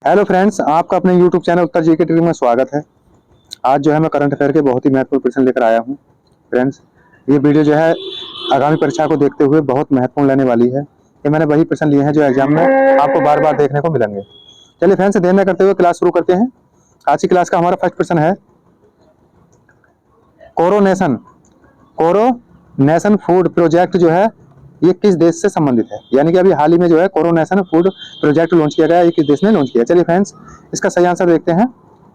Hello friends, आपका अपने YouTube channel उत्तर GK trick में स्वागत है। आज जो है मैं करंट अफेयर के बहुत ही महत्वपूर्ण प्रश्न लेकर आया हूं। फ्रेंड्स, ये वीडियो जो है आगामी परीक्षा को देखते हुए बहुत महत्वपूर्ण रहने वाली है। ये मैंने वही प्रश्न लिए हैं जो एग्जाम में आपको बार बार देखने को मिलेंगे। चलिए फ्रेंड्स, देर न करते हुए क्लास शुरू करते हैं। आज की क्लास का हमारा फर्स्ट प्रश्न है, कोरोनेशन फूड प्रोजेक्ट जो है ये किस देश से संबंधित है। यानी कि अभी हाल ही में जो है कोरोनेशन फूड प्रोजेक्ट लॉन्च किया गया है, ये किस देश ने लॉन्च किया। चलिए फ्रेंड्स, इसका सही आंसर देखते हैं।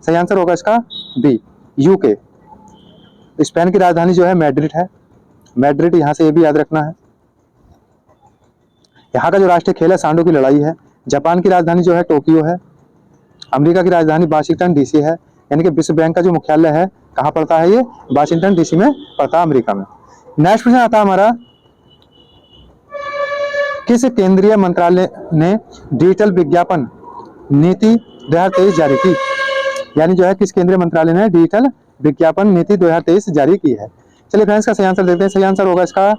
सही आंसर होगा इसका बी, यूके। स्पेन की राजधानी जो है मैड्रिड है। मैड्रिड, यहाँ से ये भी याद रखना है। यहाँ का जो राष्ट्रीय खेल है सांडों की लड़ाई है। जापान की राजधानी जो है टोक्यो है। अमेरिका की राजधानी वाशिंगटन डीसी है। यानी कि विश्व बैंक का जो मुख्यालय है कहाँ पड़ता है, ये वाशिंगटन डीसी में पड़ता है, अमेरिका में। नेक्स्ट प्रश्न आता है हमारा, किस केंद्रीय मंत्रालय ने डिजिटल विज्ञापन नीति 2023 जारी की। यानी जो है किस केंद्रीय मंत्रालय ने डिजिटल विज्ञापन नीति 2023 जारी की है। चलिए फ्रेंड्स, का सही आंसर देखते हैं। सही आंसर होगा इसका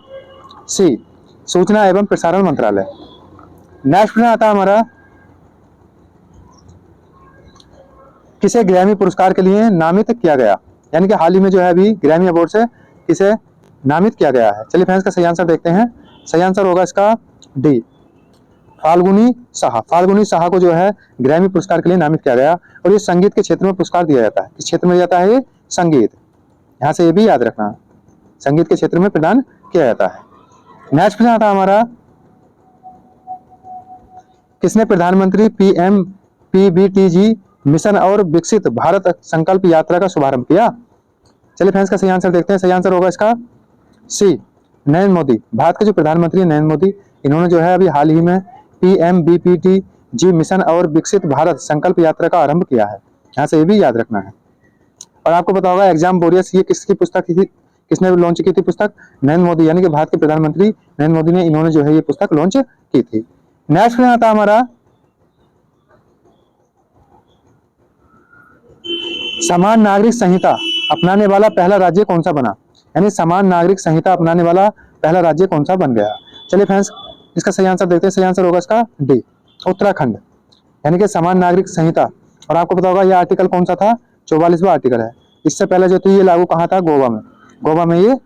सी, सूचना एवं प्रसारण मंत्रालय। नेक्स्ट प्रश्न आता है हमारा, किसे ग्रैमी पुरस्कार के लिए नामित किया गया। यानी कि हाल ही में जो है अभी ग्रैमी अवार्ड से किसे नामित किया गया है। चलिए फ्रेंड्स, का सही आंसर देखते हैं। सही आंसर होगा इसका डी, फाल्गुनी साहा। फाल्गुनी साहा को जो है ग्रैमी पुरस्कार के लिए नामित किया गया और ये संगीत के क्षेत्र में पुरस्कार दिया जाता है। किस क्षेत्र में जाता है ये? संगीत। यहाँ से ये भी याद रखना, संगीत के क्षेत्र में प्रदान किया जाता है। नेक्स्ट प्रश्न आता है हमारा, किसने प्रधानमंत्री PMPBTG मिशन और विकसित भारत संकल्प यात्रा का शुभारंभ किया। चलिए फ्रेंड्स, का सही आंसर देखते हैं। सही आंसर होगा इसका सी, नरेंद्र मोदी। भारत के जो प्रधानमंत्री हैं नरेंद्र मोदी, इन्होंने जो है अभी हाल ही में PMBPTG मिशन और विकसित भारत संकल्प यात्रा का आरंभ किया है। यहाँ से ये भी याद रखना है। और आपको पता होगा एग्जाम वॉरियर्स, ये किसकी पुस्तक थी, किसने लॉन्च की थी पुस्तक? नरेंद्र मोदी, यानी कि भारत के प्रधानमंत्री नरेंद्र मोदी ने इन्होंने जो है ये पुस्तक लॉन्च की थी। नेक्स्ट में आता हमारा, समान नागरिक संहिता अपनाने वाला पहला राज्य कौन सा बना। यानी समान नागरिक संहिता अपनाने वाला पहला राज्य कौन सा बन गया। चलिए फ्रेंड्स, इसका सही आंसर देखते हैं। सही आंसर होगा इसका डी, उत्तराखंड। यानी कि समान नागरिक संहिता, और आपको पता होगा यह आर्टिकल कौन सा था? 44वां आर्टिकल है। इससे पहले जो थी ये लागू कहाँ था? गोवा में। गोवा में ये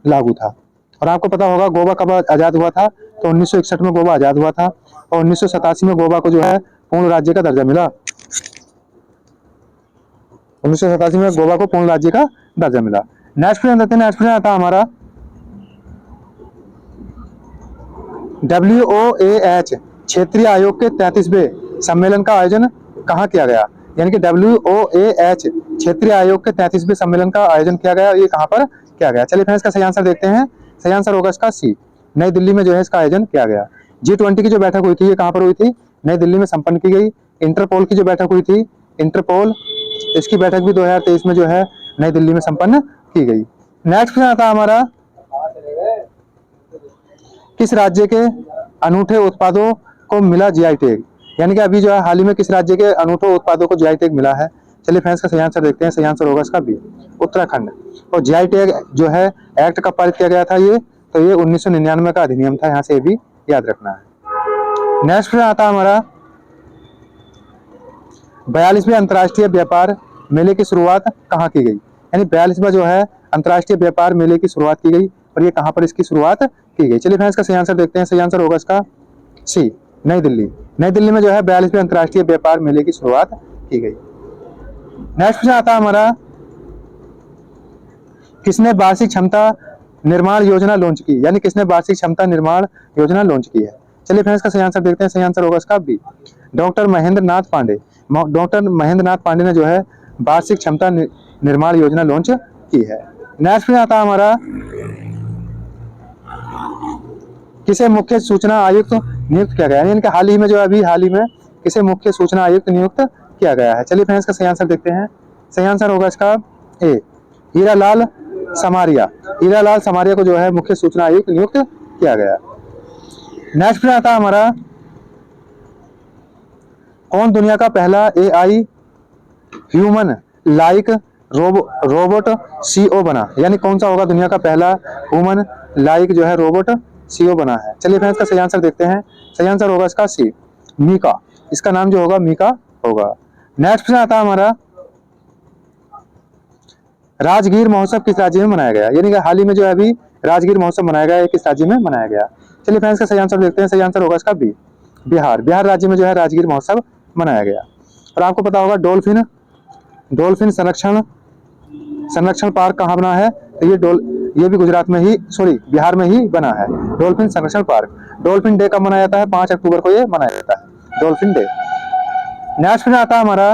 लागू था। और आपको पता होगा गोवा कब आजाद हुआ था? तो 1961 में गोवा आजाद हुआ था और 1987 में गोवा को जो है पूर्ण राज्य का दर्जा मिला। 1987 में गोवा को पूर्ण राज्य का दर्जा मिला। नेक्स्ट प्रश्न देखते हैं। नेक्स्ट प्रश्न आता हमारा, WOAH क्षेत्रीय आयोग के 33वें सम्मेलन का आयोजन कहाँ किया गया। यानी कि WOAH क्षेत्रीय आयोग के 33वें सम्मेलन का आयोजन किया गया, ये कहाँ पर किया गया। चलिए फ्रेंड्स, का सही आंसर देखते हैं। सही आंसर होगा इसका सी, नई दिल्ली में जो है इसका आयोजन किया गया। G20 की जो बैठक हुई थी ये कहाँ पर हुई थी? नई दिल्ली में संपन्न की गई। इंटरपोल की जो बैठक हुई थी, इंटरपोल, इसकी बैठक भी 2023 में जो है नई दिल्ली में संपन्न की गई। नेक्स्ट प्रश्न आता है हमारा, किस राज्य के अनूठे उत्पादों को मिला GI टैग। यानी कि अभी जो है हाल ही में किस राज्य के अनूठे उत्पादों को GI टैग मिला है। चलिए फ्रेंड्स, का सही आंसर देखते हैं। सही आंसर होगा इसका बी, उत्तराखंड। और GI टैग जो है एक्ट कब पारित किया गया था ये? तो ये 1999 का अधिनियम था। यहाँ से भी याद रखना है। नेक्स्ट प्रश्न आता है हमारा, 42वें अंतर्राष्ट्रीय व्यापार मेले की शुरुआत कहाँ की गई। यानी 42वां जो है अंतर्राष्ट्रीय व्यापार मेले की शुरुआत की गई और ये कहाँ पर इसकी शुरुआत की गई। चलिए फ्रेंड्स, का सही आंसर देखते हैं। सही आंसर होगा इसका सी, नई दिल्ली। नई दिल्ली में जो है 42वें अंतर्राष्ट्रीय व्यापार मेले की शुरुआत की गई। नेक्स्ट प्रश्न आता है हमारा, किसने वार्षिक क्षमता निर्माण योजना लॉन्च की। यानी किसने वार्षिक क्षमता निर्माण योजना लॉन्च की है। चलिए फ्रेंड्स, का सही आंसर देखते हैं। सही आंसर होगा इसका B, doctor Mahendra Nath Pandey. Doctor Mahendra Nath Pandey ने जो है वार्षिक क्षमता निर्माण योजना लॉन्च की है। नेक्स्ट प्रश्न आता है हमारा, किसे मुख्य सूचना आयुक्त नियुक्त किया गया। यानी कि हाल ही में जो है अभी हाल ही में किसे मुख्य सूचना आयुक्त नियुक्त किया गया है। चलिए फ्रेंड्स, का सही आंसर देखते हैं। सही आंसर होगा इसका ए, हीरालाल समारिया। हीरालाल समारिया को जो है मुख्य सूचना आयुक्त नियुक्त किया गया। नेक्स्ट प्रश्न आता है हमारा, कौन दुनिया का पहला AI human like robot CO बना। यानी कौन सा होगा दुनिया का पहला ह्यूमन लाइक जो है रोबोट CO बना है। चलिए फ्रेंड्स, का सही आंसर देखते हैं। सही आंसर होगा इसका सी, मीका। इसका नाम जो होगा मीका होगा। नेक्स्ट प्रश्न आता है हमारा, राजगीर महोत्सव किस राज्य में मनाया गया? यानी कि हाल ही में जो है अभी राजगीर महोत्सव मनाया गया है, किस राज्य में मनाया गया? चलिए फ्रेंड्स का सही आंसर देखते हैं। सही आंसर होगा इसका बी, बिहार। बिहार राज्य में जो है राजगीर महोत्सव मनाया गया। और आपको पता होगा डॉल्फिन संरक्षण पार्क कहाँ बना है? तो ये भी गुजरात में ही, सॉरी बिहार में ही बना है, डॉल्फिन संरक्षण पार्क। डॉल्फिन डे कब मनाया जाता है? 5 अक्टूबर को ये मनाया जाता है, डॉल्फिन डे। नेक्स्ट प्रश्न आता है हमारा,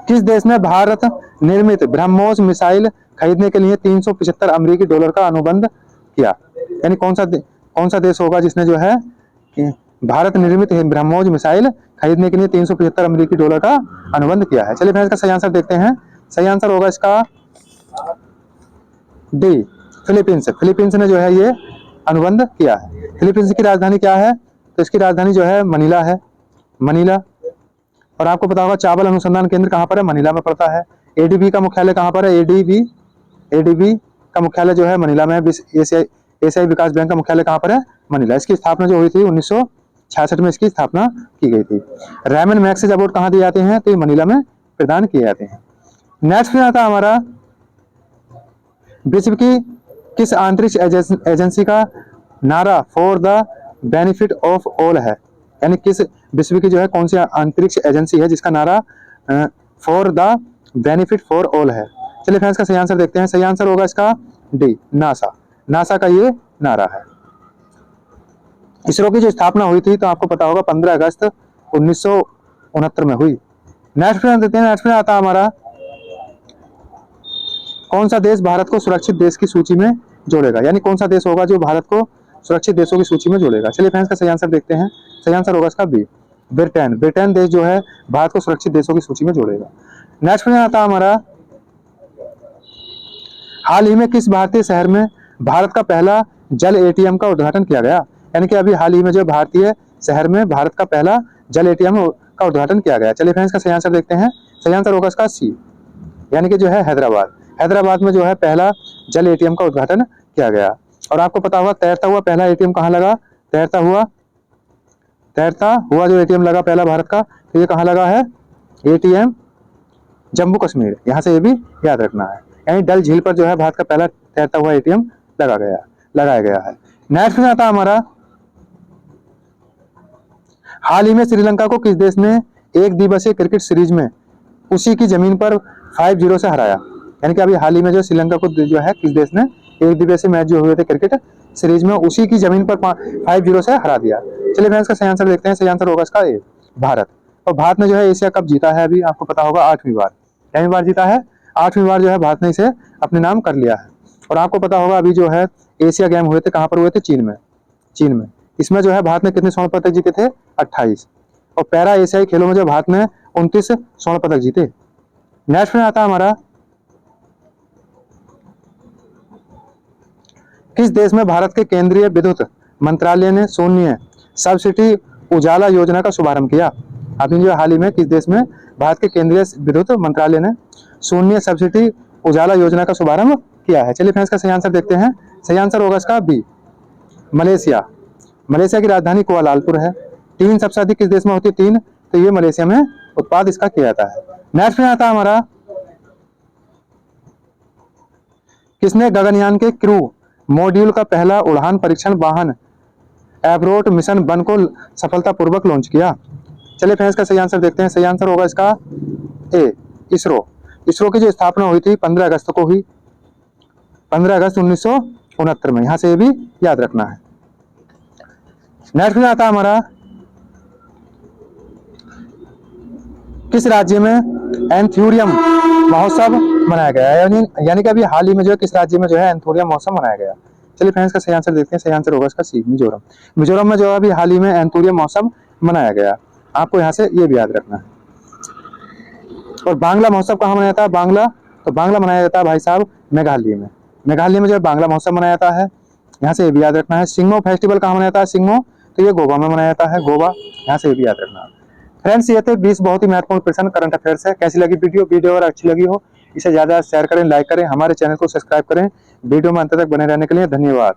किस देश ने भारत निर्मित ब्रह्मोस मिसाइल खरीदने के लिए $375 का अनुबंध किया? यानी कौन सा देश होगा जिसने जो है भारत निर्मित ब्रह्मोस मिसाइल खरीदने के लिए $375 का अनुबंध किया है? चलिए इसका सही आंसर देखते हैं। सही आंसर होगा इसका डी, फिलीपींस। फिलीपींस ने जो है ये अनुबंध किया है। फिलीपींस की राजधानी क्या है? तो इसकी राजधानी जो है मनीला है, मनीला। और आपको पता होगा चावल अनुसंधान केंद्र कहाँ पर है? मनीला में पड़ता है। एडीबी का मुख्यालय कहाँ पर है? एडीबी का मुख्यालय जो है मनीला में है। एशियाई विकास बैंक का मुख्यालय कहाँ पर है? मनीला। इसकी स्थापना जो हुई थी 1966 में इसकी स्थापना की गई थी। रैमन मैग्सेसे अवार्ड कहाँ दिए जाते हैं? तो ये मनीला में प्रदान किए जाते हैं। नेक्स्ट में आता है हमारा, विश्व की किस अंतरिक्ष एजेंसी का नारा for the benefit of all है? यानी किस विश्व की जो है कौन सी अंतरिक्ष एजेंसी है जिसका नारा for the benefit for all है? चलिए फ्रेंड्स का सही आंसर देखते हैं। सही आंसर होगा इसका डी, नासा। नासा का ये नारा है। इसरो की जो स्थापना हुई थी तो आपको पता होगा 15 अगस्त 1969 में हुई। नेक्स्ट प्रश्न देते हैं। नेक्स्ट प्रश्न आता है हमारा, कौन सा देश भारत को सुरक्षित देश की सूची में जोड़ेगा? यानी कौन सा देश होगा जो भारत को सुरक्षित देशों की सूची में जोड़ेगा? चलिए फ्रेंड्स का सही आंसर देखते हैं। सही आंसर होगा इसका बी, ब्रिटेन। ब्रिटेन देश जो है भारत को सुरक्षित देशों की सूची में जोड़ेगा। नेक्स्ट प्रश्न आता है हमारा, हाल ही में किस भारतीय शहर में भारत का पहला जल एटीएम का उद्घाटन किया गया? यानी कि अभी हाल ही में जो भारतीय शहर में भारत का पहला जल एटीएम का उद्घाटन किया गया। चलिए फ्रेंड्स का सही आंसर देखते हैं। सही आंसर होगा इसका सी, यानी कि जो है हैदराबाद। हैदराबाद में जो है पहला जल एटीएम का उद्घाटन किया गया। और आपको पता होगा तैरता हुआ पहला एटीएम कहाँ लगा? तैरता हुआ जो एटीएम लगा पहला भारत का, तो ये कहाँ लगा है? एटीएम जम्मू कश्मीर। यहाँ से ये भी याद रखना है। यानी डल झील पर जो है भारत का पहला तैरता हुआ एटीएम लगाया गया है। नेक्स्ट में आता है हमारा, हाल ही में श्रीलंका को किस देश ने एक दिवसीय क्रिकेट सीरीज में उसी की जमीन पर 5-0 से हराया? यानी कि अभी हाल ही में जो श्रीलंका को जो है किस देश ने एक दिवसीय मैच जो हुए थे क्रिकेट सीरीज में उसी की जमीन पर 5-0 से हरा दिया? चलिए फ्रेंड्स का सही आंसर देखते हैं। सही आंसर होगा इसका ए, भारत। और भारत ने जो है एशिया कप जीता है, अभी आपको पता होगा 8वीं बार। कितनी बार जीता है? 8वीं बार जो है भारत ने इसे अपने नाम कर लिया है। और आपको पता होगा अभी जो है एशिया गेम हुए थे कहाँ पर हुए थे? चीन में। इसमें जो है भारत ने कितने स्वर्ण पदक जीते थे? 28। और पैरा एशियाई खेलों में जो भारत ने 29 स्वर्ण पदक जीते। नेक्स्ट में आता है हमारा, किस देश में भारत के केंद्रीय विद्युत मंत्रालय ने शून्य सब्सिडी उजाला योजना का शुभारंभ किया? अभी जो हाल ही में किस देश में भारत के केंद्रीय विद्युत मंत्रालय ने शून्य सब्सिडी उजाला योजना का शुभारंभ किया है? चलिए फ्रेंड्स का सही आंसर देखते हैं। सही आंसर होगा इसका बी, मलेशिया। मलेशिया की राजधानी कुआलालंपुर है। टीन सबसे अधिक किस देश में होती है? टीन, तो ये मलेशिया में उत्पाद इसका किया जाता है। नेक्स्ट में आता है हमारा, किसने गगनयान के क्रू मॉड्यूल का पहला उड़ान परीक्षण वाहन एवरोट मिशन 1 को सफलतापूर्वक लॉन्च किया? चलिए फ्रेंड्स का सही आंसर देखते हैं। सही आंसर होगा इसका ए, इसरो। इसरो की जो स्थापना हुई थी 15 अगस्त को हुई, 15 अगस्त 1969 में। यहां से ये भी याद रखना है। नेक्स्ट में आता है हमारा, किस राज्य में एंथूरियम महोत्सव मनाया गया है? यानी कि अभी हाल ही में जो है किस राज्य में जो है एंथूरियम महोत्सव मनाया गया? चलिए फ्रेंड्स का सही आंसर देखते हैं। सही आंसर होगा इसका सी, मिजोरम। मिजोरम में जो है अभी हाल ही में एंथूरियम महोत्सव मनाया गया। आपको यहाँ से ये भी याद रखना है। और बांग्ला महोत्सव कहाँ मनाया जाता है? बांग्ला मनाया जाता है भाई साहब मेघालय में। मेघालय में जो है बांग्ला महोत्सव मनाया जाता है। यहाँ से ये भी याद रखना है। सिंगमो फेस्टिवल कहाँ मनाया जाता है? सिंगमो, तो ये गोवा में मनाया जाता है, गोवा। यहाँ से ये भी याद रखना है। फ्रेंड्स ये थे 20 बहुत ही महत्वपूर्ण प्रश्न करंट अफेयर्स है। कैसी लगी वीडियो अगर अच्छी लगी हो इसे ज्यादा शेयर करें, लाइक करें, हमारे चैनल को सब्सक्राइब करें। वीडियो में अंत तक बने रहने के लिए धन्यवाद।